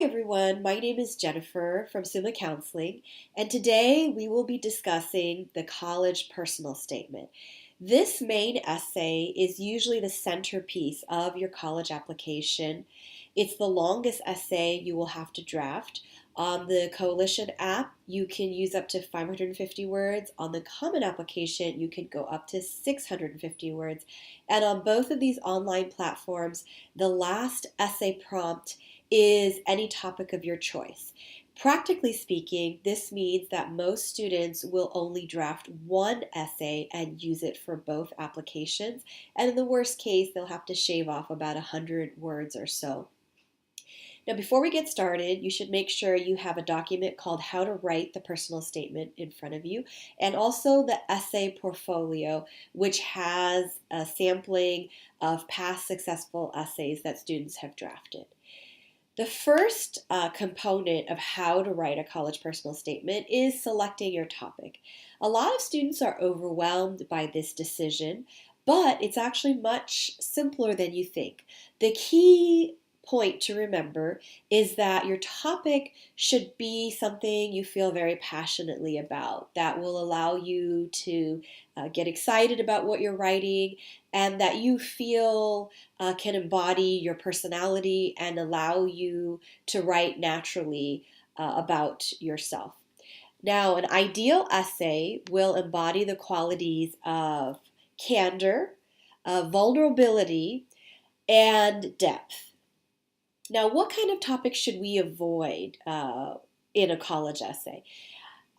Hi everyone, my name is Jennifer from Summa Counseling, and today we will be discussing the college personal statement. This main essay is usually the centerpiece of your college application. It's the longest essay you will have to draft. On the Coalition app, you can use up to 550 words. On the Common application, you can go up to 650 words. And on both of these online platforms, the last essay prompt is any topic of your choice. Practically speaking, this means that most students will only draft one essay and use it for both applications. And in the worst case, they'll have to shave off about 100 words or so. Now, before we get started, you should make sure you have a document called How to Write the Personal Statement in front of you, and also the essay portfolio, which has a sampling of past successful essays that students have drafted. The first component of how to write a college personal statement is selecting your topic. A lot of students are overwhelmed by this decision, but it's actually much simpler than you think. The key point to remember is that your topic should be something you feel very passionately about, that will allow you to get excited about what you're writing, and that you feel can embody your personality and allow you to write naturally about yourself. Now, an ideal essay will embody the qualities of candor, vulnerability, and depth. Now, what kind of topics should we avoid in a college essay?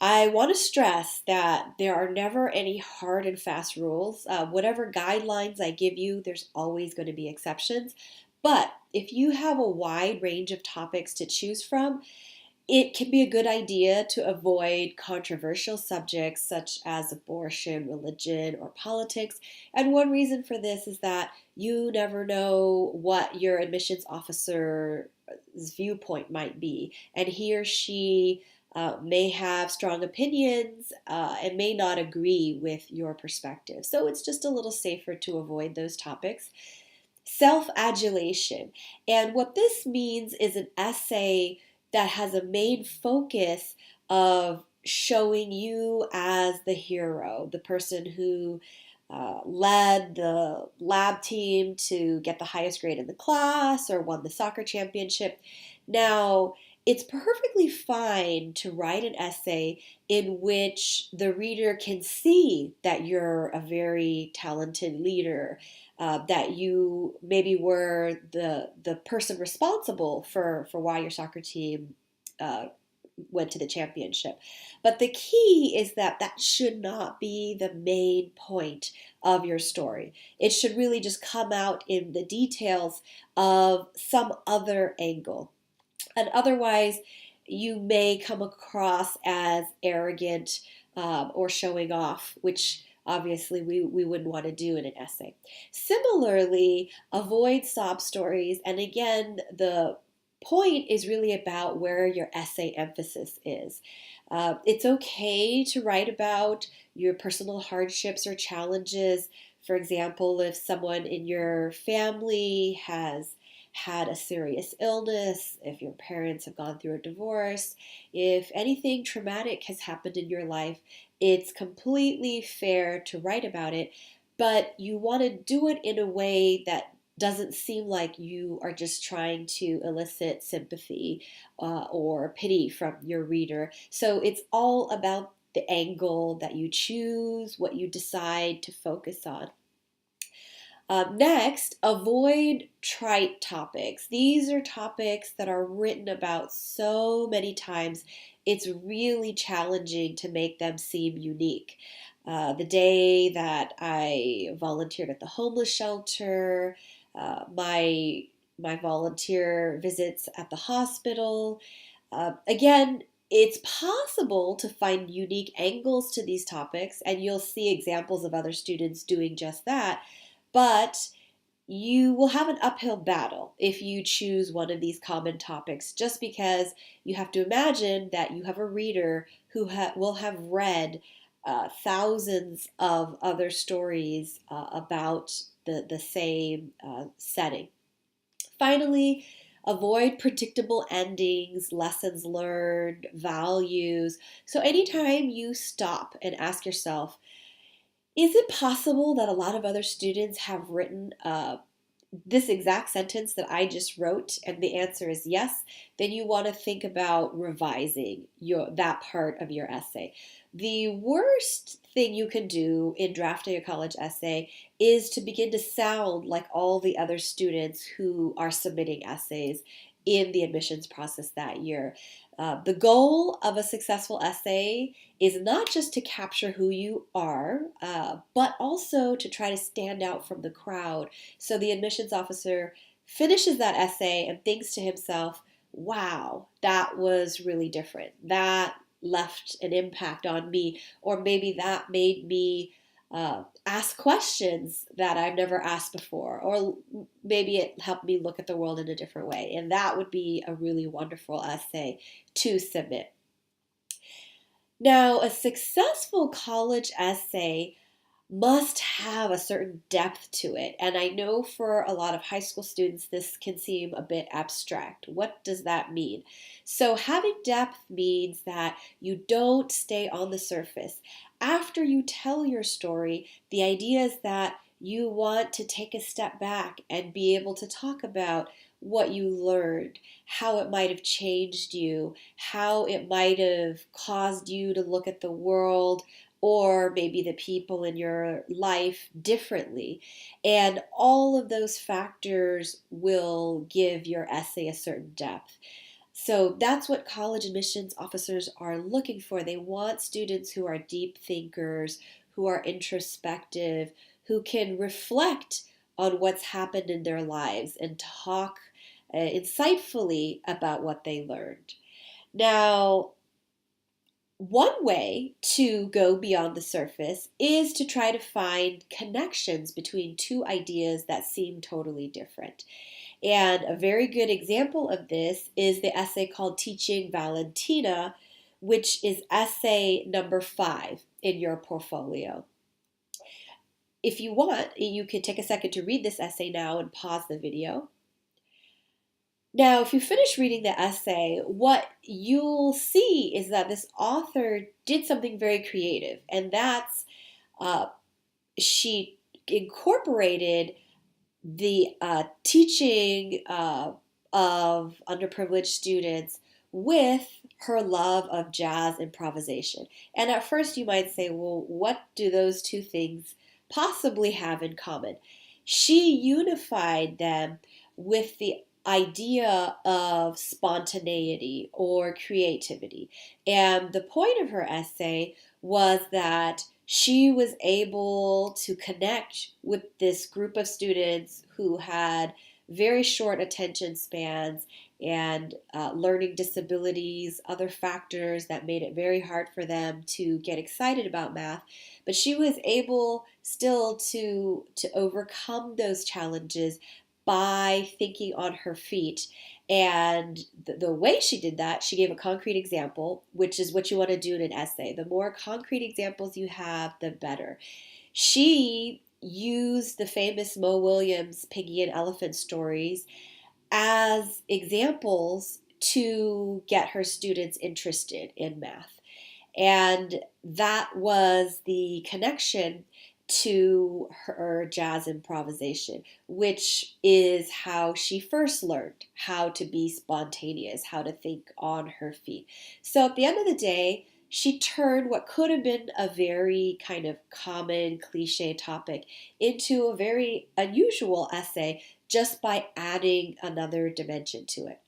I want to stress that there are never any hard and fast rules. Whatever guidelines I give you, there's always going to be exceptions. But if you have a wide range of topics to choose from, it can be a good idea to avoid controversial subjects such as abortion, religion, or politics. And one reason for this is that you never know what your admissions officer's viewpoint might be, and he or she may have strong opinions and may not agree with your perspective. So it's just a little safer to avoid those topics. Self-adulation. And what this means is an essay that has a main focus of showing you as the hero, the person who led the lab team to get the highest grade in the class or won the soccer championship. Now, it's perfectly fine to write an essay in which the reader can see that you're a very talented leader, that you maybe were the person responsible for why your soccer team uh, went to the championship. But the key is that that should not be the main point of your story. It should really just come out in the details of some other angle. And otherwise, you may come across as arrogant or showing off, which obviously we wouldn't want to do in an essay. Similarly, avoid sob stories. And again, the point is really about where your essay emphasis is. It's okay to write about your personal hardships or challenges. For example, if someone in your family has had a serious illness, if your parents have gone through a divorce, if anything traumatic has happened in your life, it's completely fair to write about it, but you want to do it in a way that doesn't seem like you are just trying to elicit sympathy or pity from your reader. So it's all about the angle that you choose, what you decide to focus on. Next, avoid trite topics. These are topics that are written about so many times, it's really challenging to make them seem unique. The day that I volunteered at the homeless shelter, my volunteer visits at the hospital. Again, it's possible to find unique angles to these topics, and you'll see examples of other students doing just that. But you will have an uphill battle if you choose one of these common topics, just because you have to imagine that you have a reader who will have read thousands of other stories about the same setting. Finally, Avoid predictable endings, lessons learned, values. So anytime you stop and ask yourself, is it possible that a lot of other students have written this exact sentence that I just wrote, and the answer is yes, then you want to think about revising that part of your essay. The worst thing you can do in drafting a college essay is to begin to sound like all the other students who are submitting essays in the admissions process that year. The goal of a successful essay is not just to capture who you are, but also to try to stand out from the crowd. So the admissions officer finishes that essay and thinks to himself, wow, that was really different. That left an impact on me, or maybe that made me ask questions that I've never asked before, or maybe it helped me look at the world in a different way. And that would be a really wonderful essay to submit. Now, a successful college essay must have a certain depth to it. And I know for a lot of high school students, this can seem a bit abstract. What does that mean? So, having depth means that you don't stay on the surface. After you tell your story, the idea is that you want to take a step back and be able to talk about what you learned, how it might have changed you, how it might have caused you to look at the world or maybe the people in your life differently. And all of those factors will give your essay a certain depth. So that's what college admissions officers are looking for. They want students who are deep thinkers, who are introspective, who can reflect on what's happened in their lives and talk insightfully about what they learned. Now, one way to go beyond the surface is to try to find connections between two ideas that seem totally different. And a very good example of this is the essay called Teaching Valentina, which is essay number 5 in your portfolio. If you want, you could take a second to read this essay now and pause the video. Now, if you finish reading the essay, what you'll see is that this author did something very creative, and that's uh, she incorporated the teaching of underprivileged students with her love of jazz improvisation. And at first you might say, well, what do those two things possibly have in common? She unified them with the idea of spontaneity or creativity. And the point of her essay was that she was able to connect with this group of students who had very short attention spans and learning disabilities, other factors that made it very hard for them to get excited about math. But she was able still to overcome those challenges by thinking on her feet. And the way she did that, she gave a concrete example, which is what you want to do in an essay. The more concrete examples you have, the better. She used the famous Mo Willems Piggy and Elephant stories as examples to get her students interested in math. And that was the connection to her jazz improvisation, which is how she first learned how to be spontaneous, how to think on her feet. So at the end of the day, she turned what could have been a very kind of common cliche topic into a very unusual essay just by adding another dimension to it.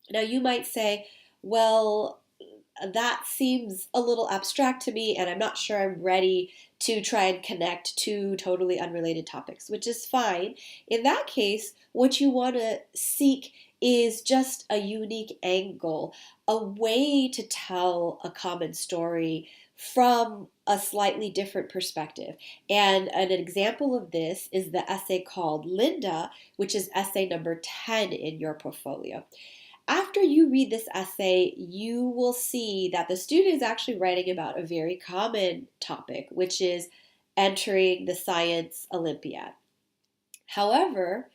Now you might say, well, that seems a little abstract to me, and I'm not sure I'm ready to try and connect two totally unrelated topics, which is fine. In that case, what you want to seek is just a unique angle, a way to tell a common story from a slightly different perspective. And an example of this is the essay called Linda, which is essay number 10 in your portfolio. After you read this essay, you will see that the student is actually writing about a very common topic, which is entering the science Olympiad. However,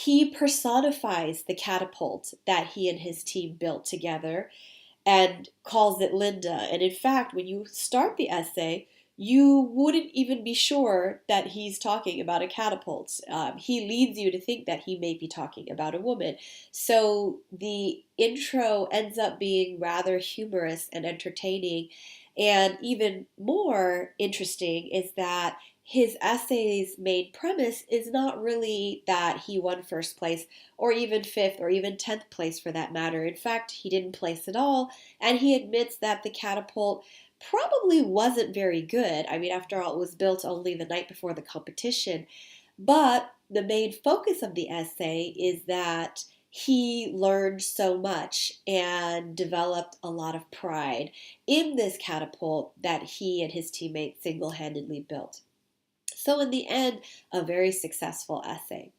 he personifies the catapult that he and his team built together and calls it Linda. And in fact, when you start the essay, you wouldn't even be sure that he's talking about a catapult. He leads you to think that he may be talking about a woman. So the intro ends up being rather humorous and entertaining. And even more interesting is that his essay's main premise is not really that he won first place or even fifth or even 10th place for that matter. In fact, he didn't place at all, and he admits that the catapult probably wasn't very good. I mean, after all, it was built only the night before the competition. But the main focus of the essay is that he learned so much and developed a lot of pride in this catapult that he and his teammates single-handedly built. So in the end, a very successful essay.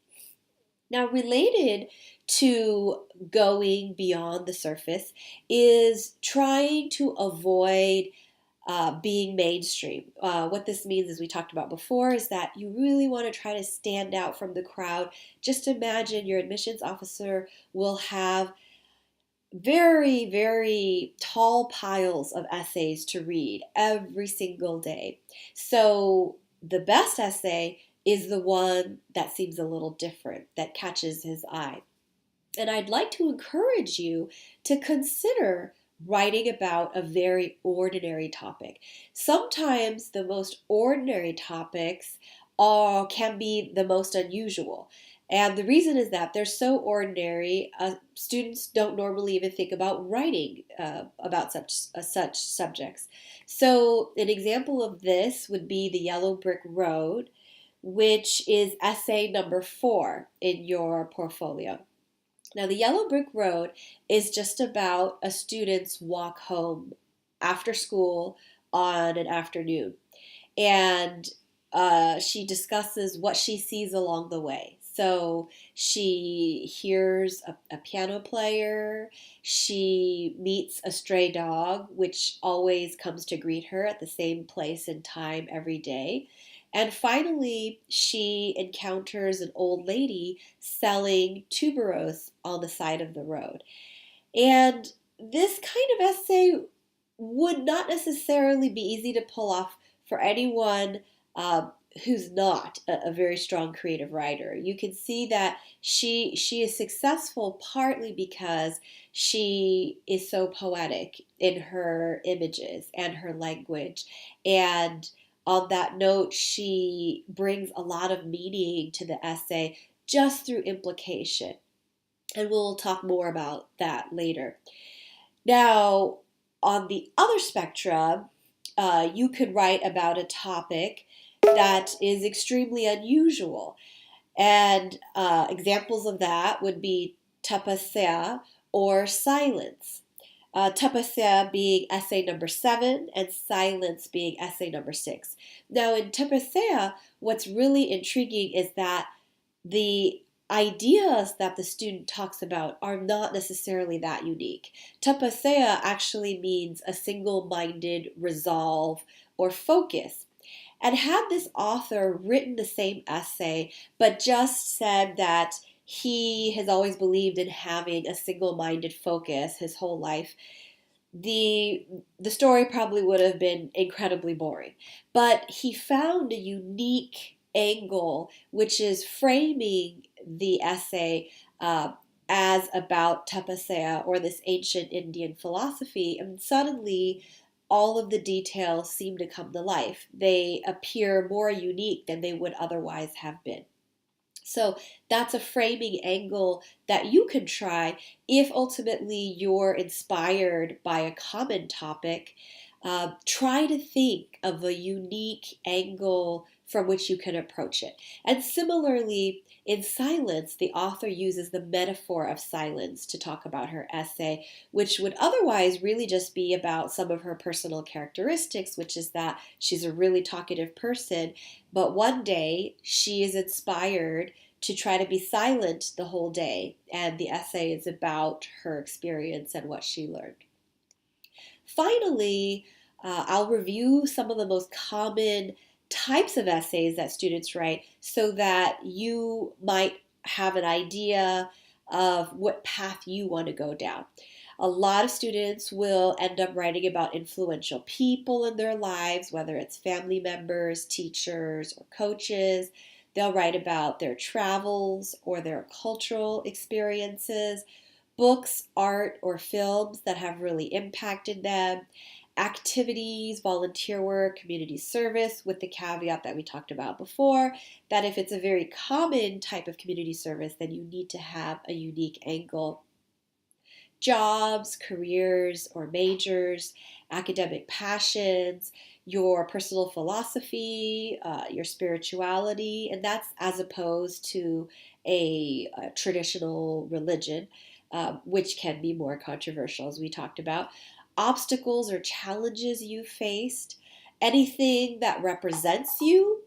Now, related to going beyond the surface is trying to avoid being mainstream. What this means, as we talked about before, is that you really want to try to stand out from the crowd. Just imagine your admissions officer will have very, very tall piles of essays to read every single day. So the best essay is the one that seems a little different, that catches his eye. And I'd like to encourage you to consider writing about a very ordinary topic. Sometimes the most ordinary topics can be the most unusual. And the reason is that they're so ordinary, students don't normally even think about writing about such subjects. So an example of this would be the Yellow Brick Road, which is essay number 4 in your portfolio. Now, the Yellow Brick Road is just about a student's walk home after school on an afternoon. And she discusses what she sees along the way. So she hears a piano player, she meets a stray dog, which always comes to greet her at the same place and time every day. And finally, she encounters an old lady selling tuberose on the side of the road. And this kind of essay would not necessarily be easy to pull off for anyone who's not a very strong creative writer. You can see that she is successful partly because she is so poetic in her images and her language. And on that note, she brings a lot of meaning to the essay just through implication. And we'll talk more about that later. Now, on the other spectrum, you could write about a topic that is extremely unusual. And examples of that would be tapasya or silence. Tapasya being essay number 7 and silence being essay number 6. Now in tapasya, what's really intriguing is that the ideas that the student talks about are not necessarily that unique. Tapasya actually means a single-minded resolve or focus. And had this author written the same essay, but just said that he has always believed in having a single-minded focus his whole life, the story probably would have been incredibly boring. But he found a unique angle, which is framing the essay as about tapasya, or this ancient Indian philosophy, and suddenly all of the details seem to come to life. They appear more unique than they would otherwise have been. So that's a framing angle that you can try if ultimately you're inspired by a common topic. Try to think of a unique angle from which you can approach it. And similarly, in silence, the author uses the metaphor of silence to talk about her essay, which would otherwise really just be about some of her personal characteristics, which is that she's a really talkative person, but one day she is inspired to try to be silent the whole day, and the essay is about her experience and what she learned. Finally, I'll review some of the most common types of essays that students write so that you might have an idea of what path you want to go down. A lot of students will end up writing about influential people in their lives, whether it's family members, teachers, or coaches. They'll write about their travels or their cultural experiences, books, art, or films that have really impacted them, activities, volunteer work, community service, with the caveat that we talked about before, that if it's a very common type of community service, then you need to have a unique angle. Jobs, careers, or majors, academic passions, your personal philosophy, your spirituality, and that's as opposed to a traditional religion, which can be more controversial, as we talked about. Obstacles or challenges you faced, anything that represents you,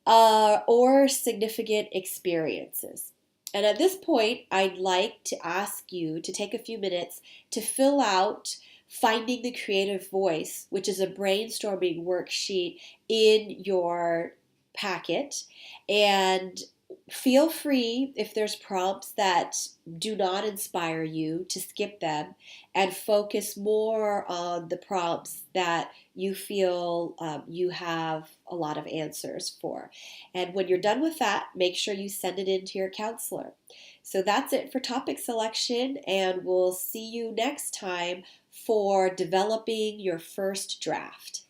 or significant experiences. And at this point, I'd like to ask you to take a few minutes to fill out Finding the Creative Voice, which is a brainstorming worksheet in your packet. And feel free, if there's prompts that do not inspire you, to skip them and focus more on the prompts that you feel you have a lot of answers for. And when you're done with that, make sure you send it in to your counselor. So that's it for topic selection, and we'll see you next time for developing your first draft.